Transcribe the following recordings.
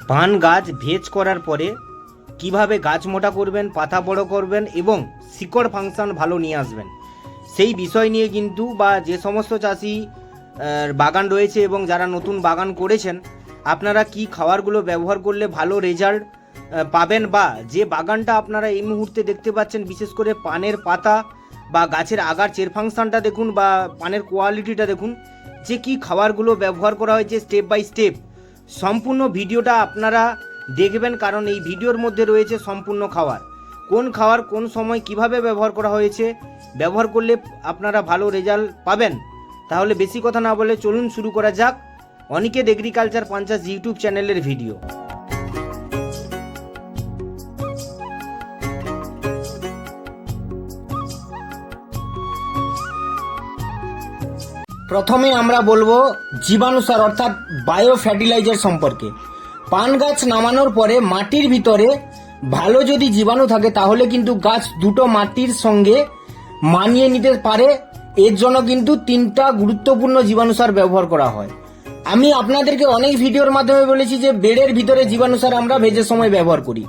পান গাছ ভেজ করার পরে কিভাবে গাছ মোটা করবেন, পাতা বড় করবেন এবং শিকড় ফাংশন ভালো নিয়ে আসবেন, সেই বিষয় নিয়ে কিন্তু বা যে সমস্ত চাষি বাগান রয়েছে এবং যারা নতুন বাগান করেছেন, আপনারা কি খাবারগুলো ব্যবহার করলে ভালো রেজাল্ট পাবেন, বা যে বাগানটা আপনারা এই মুহূর্তে দেখতে পাচ্ছেন, বিশেষ করে পানের পাতা বা গাছের আগার চের ফাংশনটা দেখুন বা পানের কোয়ালিটিটা দেখুন, যে কি খাবারগুলো ব্যবহার করা হয়েছে স্টেপ বাই স্টেপ সম্পূর্ণ ভিডিওটা আপনারা দেখবেন, কারণ এই ভিডিওর মধ্যে রয়েছে সম্পূর্ণ খাবার, কোন খাবার কোন সময় কিভাবে ব্যবহার করা হয়েছে, ব্যবহার করলে আপনারা ভালো রেজাল্ট পাবেন। তাহলে বেশি কথা না বলে চলুন শুরু করা যাক অনিকেত এগ্রিকালচার পঞ্চাশ ইউটিউব চ্যানেলের ভিডিও। প্রথমে আমরা বলবো জীবাণুসার অর্থাৎ বায়ো ফার্টিলাইজার সম্পর্কে। পান গাছ নামানোর পরে মাটির ভিতরে ভালো যদি জীবাণু থাকে তাহলে কিন্তু গাছ দুটো মাটির সঙ্গে মানিয়ে নিতে পারে। এর জন্য কিন্তু 3টা গুরুত্বপূর্ণ জীবাণুসার ব্যবহার করা হয়। আমি আপনাদেরকে অনেক ভিডিওর মাধ্যমে বলেছি যে বেডের ভিতরে জীবাণুসার আমরা ভেজের সময় ব্যবহার করি।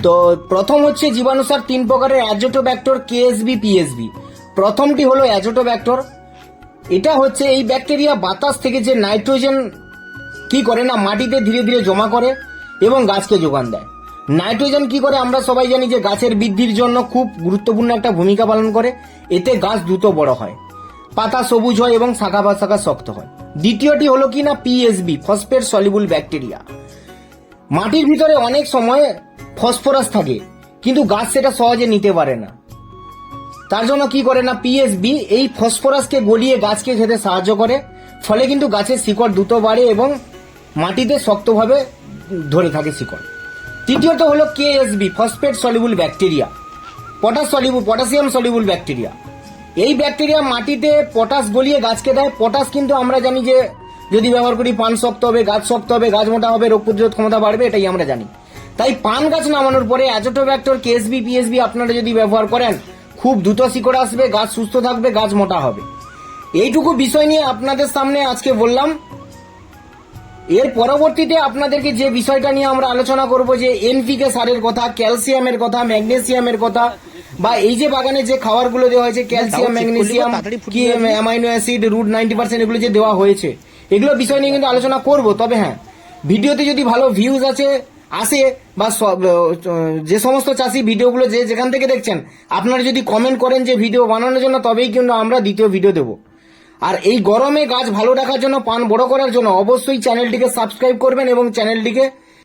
তো প্রথম হচ্ছে জীবাণুসার 3 প্রকারের, অ্যাজোটোব্যাক্টর, কেএসবি, পিএসবি। প্রথমটি হলো অ্যাজোটোব্যাক্টর। এটা হচ্ছে এই ব্যাকটেরিয়া বাতাস থেকে যে নাইট্রোজেন কি করে না মাটিতে ধীরে ধীরে জমা করে এবং গাছকে যোগান দেয়। নাইট্রোজেন কি করে আমরা সবাই জানি যে গাছের বৃদ্ধির জন্য খুব গুরুত্বপূর্ণ একটা ভূমিকা পালন করে। এতে গাছ দ্রুত বড় হয়, পাতা সবুজ হয় এবং শাখা প্রশাখা শক্ত হয়। দ্বিতীয়টি হলো কি না পিএসবি, ফসফেট সলিবল ব্যাকটেরিয়া। মাটির ভিতরে অনেক সময় ফসফরাস থাকে কিন্তু গাছ সেটা সহজে নিতে পারে না, তার জন্য কি করে না পিএসবি এই ফসফরাসকে গলিয়ে গাছকে খেতে সাহায্য করে, ফলে কিন্তু গাছের শিকড় দ্রুত বাড়ে এবং মাটিতে শক্তভাবে ধরে থাকে শিকড়। তৃতীয়ত হলো KSB, phosphate soluble bacteria, potassium soluble bacteria. এই ব্যাকটেরিয়া মাটিতে পটাশ গলিয়ে গাছকে দেয়। পটাশ কিন্তু আমরা জানি যে যদি ব্যবহার করি পান শক্ত হবে, গাছ শক্ত হবে, গাছ মোটা হবে, রোগ প্রতিরোধ ক্ষমতা বাড়বে, এটাই আমরা জানি। তাই পান গাছ নামানোর পরে অ্যাজোটোব্যাক্টর, কেএসবি, পিএসবি আপনারা যদি ব্যবহার করেন খুব দ্রুত শিকড় আসবে, গাছ সুস্থ থাকবে, গাছ মোটা হবে। এইটুকু বিষয় নিয়ে আপনাদের সামনে আজকে বললাম। এর পরবর্তীতে আপনাদেরকে যে বিষয়টা নিয়ে আমরা আলোচনা করব, যে এনপিকে সারের কথা, ক্যালসিয়ামের কথা, ম্যাগনেসিয়ামের কথা, বা এই যে বাগানে যে খাবারগুলো দেওয়া হয়েছে ক্যালসিয়াম, ম্যাগনেসিয়াম, কি অ্যামাইনো অ্যাসিড, রুট 90% এগুলো যে দেওয়া হয়েছে, এগুলো বিষয় নিয়ে কিন্তু আলোচনা করব। তবে হ্যাঁ, ভিডিওতে যদি ভালো ভিউজ আসে বা যে সমস্ত চাষি ভিডিওগুলো যেখান থেকে দেখছেন আপনারা যদি কমেন্ট করেন যে ভিডিও বানানোর জন্য, তবেই কিন্তু আমরা দ্বিতীয় ভিডিও দেব। আর এই গরমে গাছ ভালো রাখার জন্য, পান বড় করার জন্য অবশ্যই চ্যানেলটিকে সাবস্ক্রাইব করবেন এবং চ্যানেলটিকে